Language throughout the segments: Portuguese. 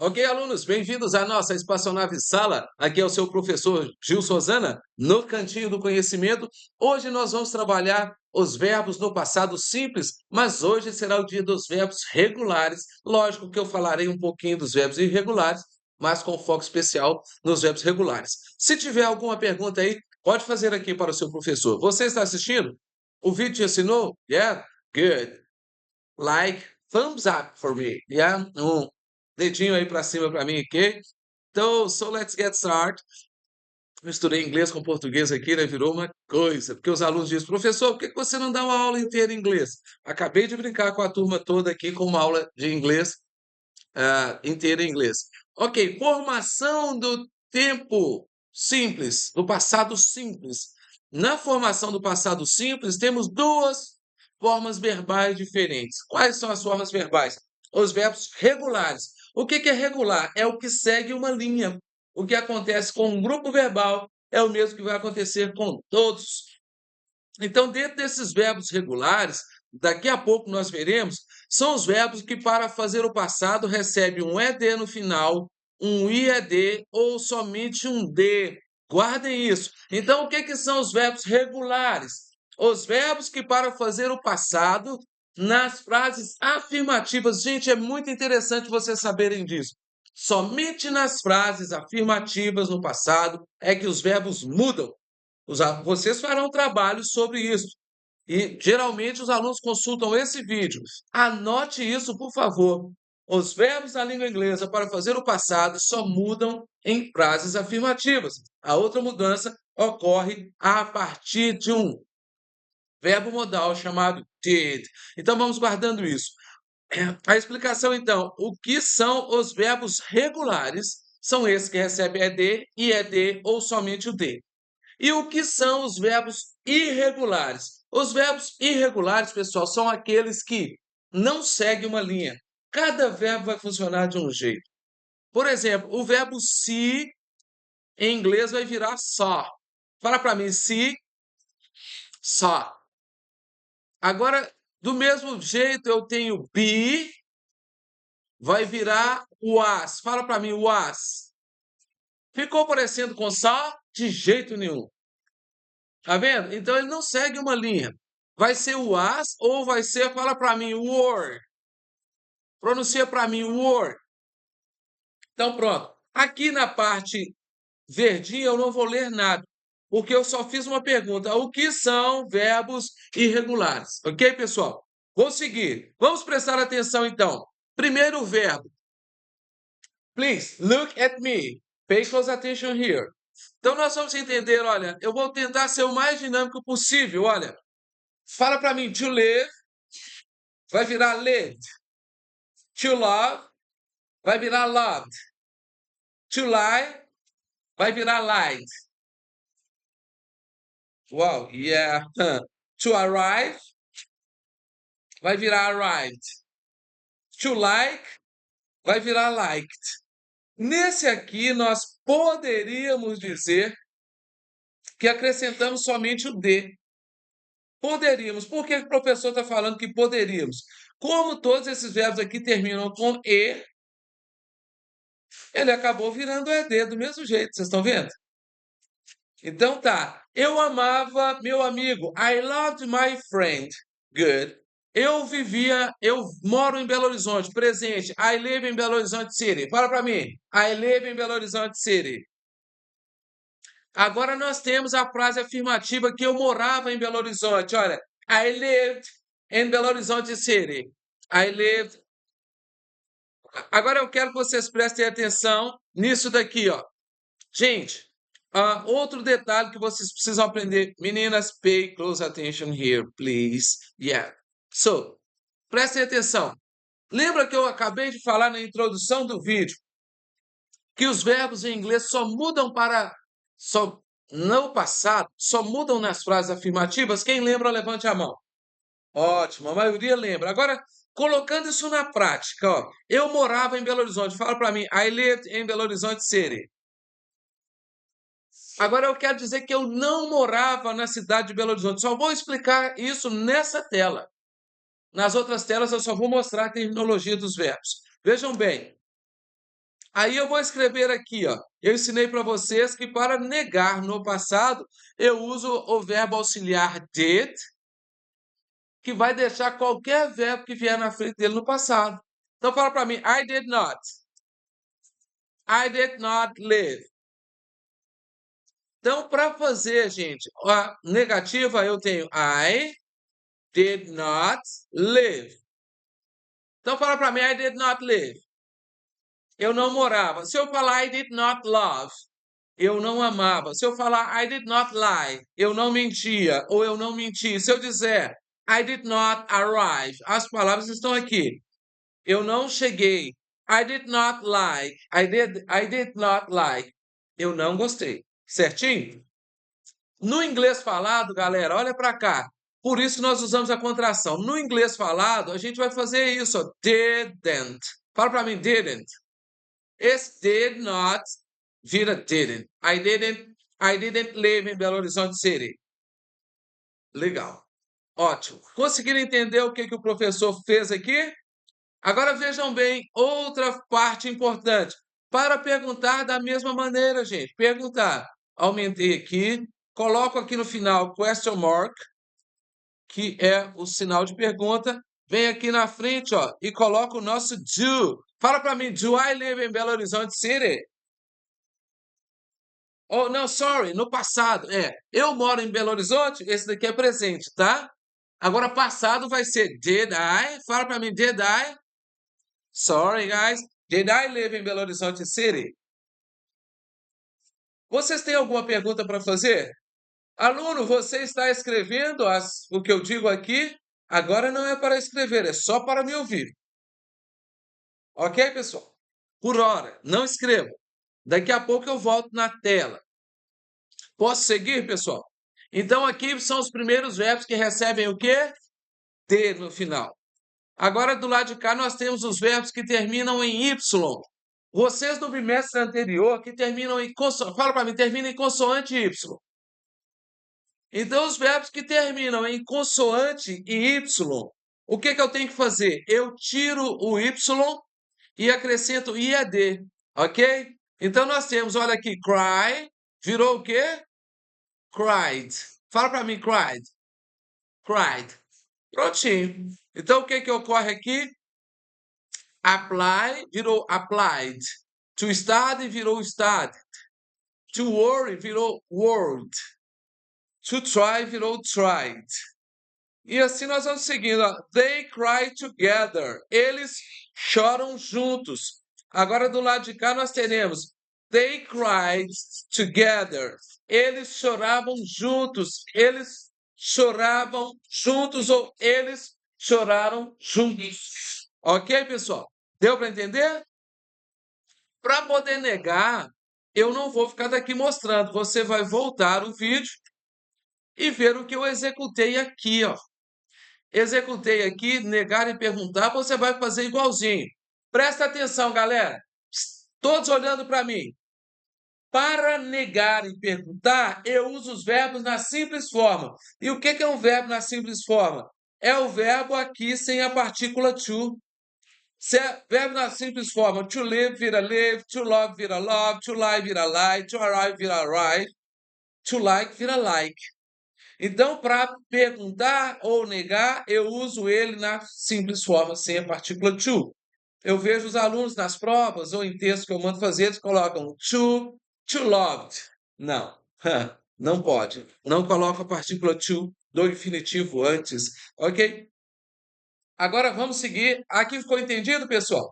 Ok, alunos, bem-vindos à nossa espaçonave sala. Aqui é o seu professor Gil Sozana, no Cantinho do Conhecimento. Hoje nós vamos trabalhar os verbos no passado simples, mas hoje será o dia dos verbos regulares. Lógico que eu falarei um pouquinho dos verbos irregulares, mas com foco especial nos verbos regulares. Se tiver alguma pergunta aí, pode fazer aqui para o seu professor. Você está assistindo? O vídeo te ensinou? Yeah? Good. Like, thumbs up for me. Yeah? Dedinho aí para cima para mim, ok? Então, so let's get started. Misturei inglês com português aqui, né? Virou uma coisa. Porque os alunos dizem, professor, por que você não dá uma aula inteira em inglês? Acabei de brincar com a turma toda aqui com uma aula de inglês inteira em inglês. Ok, formação do tempo simples, do passado simples. Na formação do passado simples, temos duas formas verbais diferentes. Quais são as formas verbais? Os verbos regulares. O que é regular? É o que segue uma linha. O que acontece com um grupo verbal é o mesmo que vai acontecer com todos. Então, dentro desses verbos regulares, daqui a pouco nós veremos, são os verbos que, para fazer o passado, recebem um ED no final, um IED ou somente um D. Guardem isso. Então, o que são os verbos regulares? Os verbos que, para fazer o passado, nas frases afirmativas. Gente, é muito interessante vocês saberem disso. Somente nas frases afirmativas no passado é que os verbos mudam. Vocês farão trabalho sobre isso. E geralmente os alunos consultam esse vídeo. Anote isso, por favor. Os verbos da língua inglesa para fazer o passado só mudam em frases afirmativas. A outra mudança ocorre a partir de um verbo modal chamado did. Então vamos guardando isso. A explicação, então, o que são os verbos regulares? São esses que recebem ED, IED ou somente o D. E o que são os verbos irregulares? Os verbos irregulares, pessoal, são aqueles que não seguem uma linha. Cada verbo vai funcionar de um jeito. Por exemplo, o verbo se em inglês vai virar só. Fala para mim, se, só. Agora, do mesmo jeito, eu tenho be, vai virar was. Fala para mim, was. Ficou parecendo com só? De jeito nenhum. Tá vendo? Então ele não segue uma linha. Vai ser o as ou vai ser, fala para mim, were. Pronuncia para mim, were. Então pronto. Aqui na parte verdinha eu não vou ler nada, porque eu só fiz uma pergunta. O que são verbos irregulares? Ok, pessoal? Vou seguir. Vamos prestar atenção então. Primeiro verbo. Please, look at me. Pay close attention here. Então nós vamos entender, olha, eu vou tentar ser o mais dinâmico possível, olha. Fala para mim, to live, vai virar lived. To love, vai virar loved. To lie, vai virar lied. Wow, yeah. To arrive, vai virar arrived. To like, vai virar liked. Nesse aqui, nós poderíamos dizer que acrescentamos somente o D. Poderíamos. Por que o professor está falando que poderíamos? Como todos esses verbos aqui terminam com E, ele acabou virando ED do mesmo jeito, vocês estão vendo? Então tá. Eu amava meu amigo. I loved my friend. Good. Eu moro em Belo Horizonte, presente. I live in Belo Horizonte City. Fala para mim. I live in Belo Horizonte City. Agora nós temos a frase afirmativa que eu morava em Belo Horizonte. Olha, I lived in Belo Horizonte City. I lived. Agora eu quero que vocês prestem atenção nisso daqui, ó. Gente, outro detalhe que vocês precisam aprender. Meninas, pay close attention here, please. Yeah. So, prestem atenção. Lembra que eu acabei de falar na introdução do vídeo que os verbos em inglês só mudam no passado, só mudam nas frases afirmativas? Quem lembra, levante a mão. Ótimo, a maioria lembra. Agora, colocando isso na prática, ó, eu morava em Belo Horizonte. Fala para mim, I lived in Belo Horizonte City. Agora eu quero dizer que eu não morava na cidade de Belo Horizonte. Só vou explicar isso nessa tela. Nas outras telas eu só vou mostrar a terminologia dos verbos. Vejam bem. Aí eu vou escrever aqui, ó. Eu ensinei para vocês que para negar no passado, eu uso o verbo auxiliar did, que vai deixar qualquer verbo que vier na frente dele no passado. Então fala para mim, I did not. I did not live. Então, para fazer, gente, a negativa eu tenho I did not live. Então fala para mim, I did not live. Eu não morava. Se eu falar I did not love, eu não amava. Se eu falar I did not lie, eu não mentia ou eu não menti. Se eu dizer I did not arrive, as palavras estão aqui. Eu não cheguei. I did not like. I did not like. Eu não gostei. Certinho? No inglês falado, galera, olha para cá. Por isso que nós usamos a contração. No inglês falado, a gente vai fazer isso, ó, didn't. Fala para mim, didn't. Esse did not vira didn't. I didn't live in Belo Horizonte City. Legal. Ótimo. Conseguiram entender o que o professor fez aqui? Agora vejam bem, outra parte importante. Para perguntar da mesma maneira, gente. Perguntar. Aumentei aqui. Coloco aqui no final question mark, que é o sinal de pergunta. Vem aqui na frente, ó, e coloco o nosso do. Fala para mim, do I live in Belo Horizonte City? Oh, não, sorry, no passado. Eu moro em Belo Horizonte, esse daqui é presente, tá? Agora, passado vai ser did I? Fala para mim, did I? Sorry, guys. Did I live in Belo Horizonte City? Vocês têm alguma pergunta para fazer? Aluno, você está escrevendo o que eu digo aqui? Agora não é para escrever, é só para me ouvir. Ok, pessoal? Por hora, não escreva. Daqui a pouco eu volto na tela. Posso seguir, pessoal? Então, aqui são os primeiros verbos que recebem o quê? D no final. Agora, do lado de cá, nós temos os verbos que terminam em Y. Vocês no bimestre anterior que terminam em consoante, fala para mim, termina em consoante Y. Então, os verbos que terminam em consoante e Y, o que eu tenho que fazer? Eu tiro o Y e acrescento IAD, ok? Então, nós temos, olha aqui, cry, virou o quê? Cried. Fala para mim, cried. Cried. Prontinho. Então, o que ocorre aqui? Apply virou applied. To study virou studied. To worry virou worried. To try virou tried. E assim nós vamos seguindo. Ó. They cry together. Eles choram juntos. Agora do lado de cá nós teremos they cried together. Eles choravam juntos. Eles choravam juntos ou eles choraram juntos. Ok, pessoal? Deu para entender? Para poder negar, eu não vou ficar daqui mostrando. Você vai voltar o vídeo e ver o que eu executei aqui, ó. Executei aqui, negar e perguntar, você vai fazer igualzinho. Presta atenção, galera. Todos olhando para mim. Para negar e perguntar, eu uso os verbos na simples forma. E o que é um verbo na simples forma? É o verbo aqui sem a partícula to. Se é verbo na simples forma, to live vira live, to love vira love, to lie vira lie, to arrive vira arrive, to like vira like. Então, para perguntar ou negar, eu uso ele na simples forma, sem a partícula to. Eu vejo os alunos nas provas ou em texto que eu mando fazer, eles colocam to loved. Não, não pode. Não coloca a partícula to do infinitivo antes, ok? Agora vamos seguir. Aqui ficou entendido, pessoal?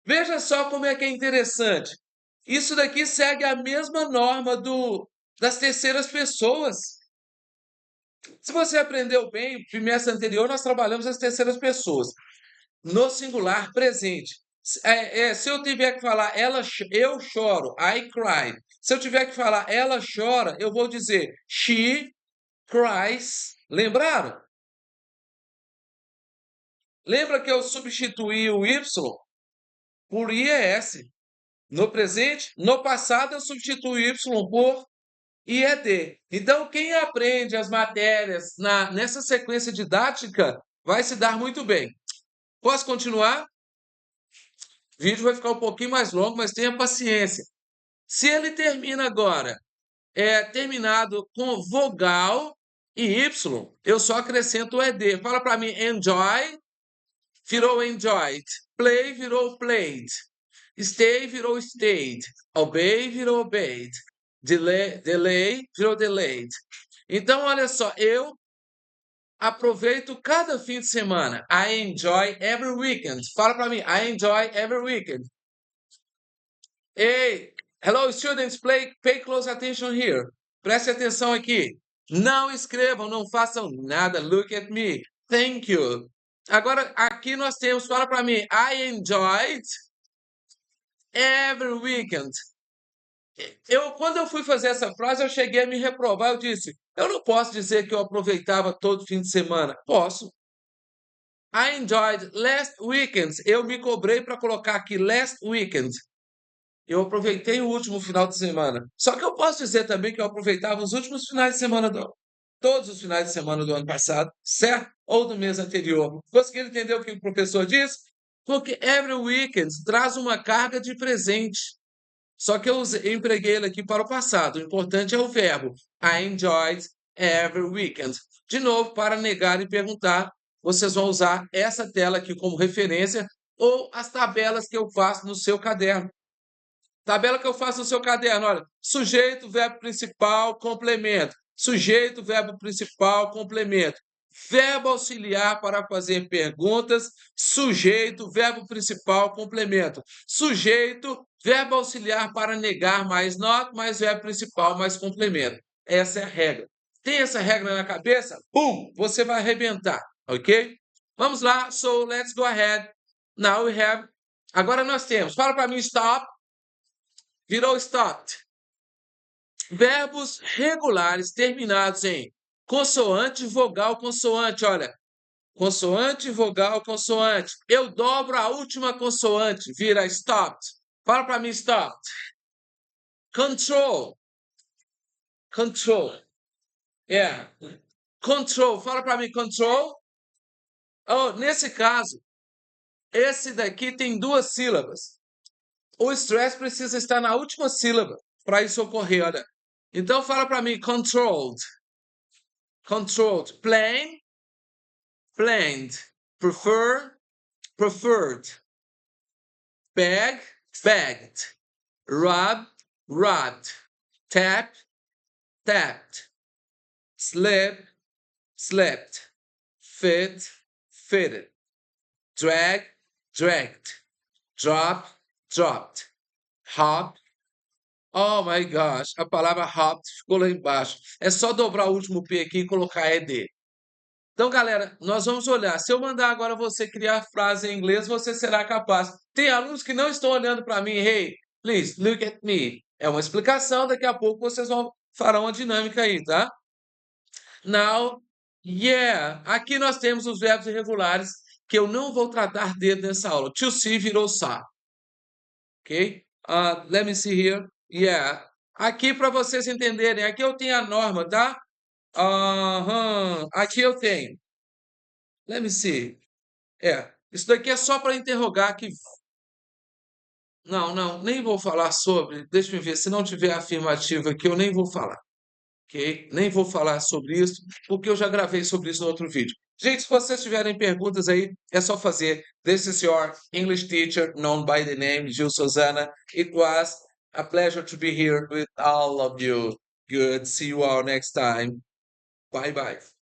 Veja só como é que é interessante. Isso daqui segue a mesma norma das terceiras pessoas. Se você aprendeu bem, no trimestre anterior nós trabalhamos as terceiras pessoas. No singular presente. Se eu tiver que falar eu choro, I cry. Se eu tiver que falar ela chora, eu vou dizer she cries. Lembraram? Lembra que eu substituí o Y por IES? No presente, no passado eu substituí Y por IED. Então, quem aprende as matérias nessa sequência didática vai se dar muito bem. Posso continuar? O vídeo vai ficar um pouquinho mais longo, mas tenha paciência. Se ele termina agora, terminado com vogal e Y, eu só acrescento o ED. Fala para mim, enjoy, virou enjoyed. Play virou played. Stay virou stayed. Obey virou obeyed. Delay virou delayed. Então, olha só, eu aproveito cada fim de semana. I enjoy every weekend. Fala para mim, I enjoy every weekend. Hey, hello students, pay close attention here. Preste atenção aqui. Não escrevam, não façam nada. Look at me. Thank you. Agora, aqui nós temos, fala para mim, I enjoyed every weekend. Quando eu fui fazer essa frase, eu cheguei a me reprovar. Eu disse, eu não posso dizer que eu aproveitava todo fim de semana. Posso. I enjoyed last weekend. Eu me cobrei para colocar aqui last weekend. Eu aproveitei o último final de semana. Só que eu posso dizer também que eu aproveitava os últimos finais de semana todos os finais de semana do ano passado, certo? Ou do mês anterior. Conseguiram entender o que o professor disse? Porque every weekend traz uma carga de presente. Só que eu empreguei ele aqui para o passado. O importante é o verbo. I enjoyed every weekend. De novo, para negar e perguntar, vocês vão usar essa tela aqui como referência ou as tabelas que eu faço no seu caderno. Tabela que eu faço no seu caderno, olha. Sujeito, verbo principal, complemento. Sujeito, verbo principal, complemento. Verbo auxiliar para fazer perguntas. Sujeito, verbo principal, complemento. Sujeito, verbo auxiliar para negar mais not, mais verbo principal, mais complemento. Essa é a regra. Tem essa regra na cabeça? Pum! Você vai arrebentar, ok? Vamos lá. So, let's go ahead. Now we have... Agora nós temos... Fala para mim, stop. Virou stopped. Verbos regulares terminados em consoante, vogal, consoante. Olha, consoante, vogal, consoante. Eu dobro a última consoante, vira stopped. Fala para mim, stopped. Control. Control. Control. Fala para mim, control. Oh, nesse caso, esse daqui tem duas sílabas. O stress precisa estar na última sílaba para isso ocorrer, olha. Então, fala para mim, controlled. Controlled. Plain, planned. Prefer, preferred. Bag, bagged. Rub, rubbed. Tap, tapped. Slip, slept. Fit, fitted. Drag, dragged. Drop, dropped. Hop. Oh my gosh, a palavra hop ficou lá embaixo. É só dobrar o último P aqui e colocar ED. Então, galera, nós vamos olhar. Se eu mandar agora você criar frase em inglês, você será capaz. Tem alunos que não estão olhando para mim. Hey, please, look at me. É uma explicação, daqui a pouco vocês farão uma dinâmica aí, tá? Now, yeah. Aqui nós temos os verbos irregulares que eu não vou tratar dele nessa aula. To see virou saw. Ok? Let me see here. Yeah. Aqui para vocês entenderem, aqui eu tenho a norma, tá? Aqui eu tenho. Let me see. Isso daqui é só para interrogar que... Não, nem vou falar sobre. Deixa eu ver, se não tiver afirmativa aqui, eu nem vou falar. Ok? Nem vou falar sobre isso, porque eu já gravei sobre isso no outro vídeo. Gente, se vocês tiverem perguntas aí, é só fazer. This is your English teacher, known by the name Gil Sozana. It was a pleasure to be here with all of you. Good. See you all next time. Bye-bye.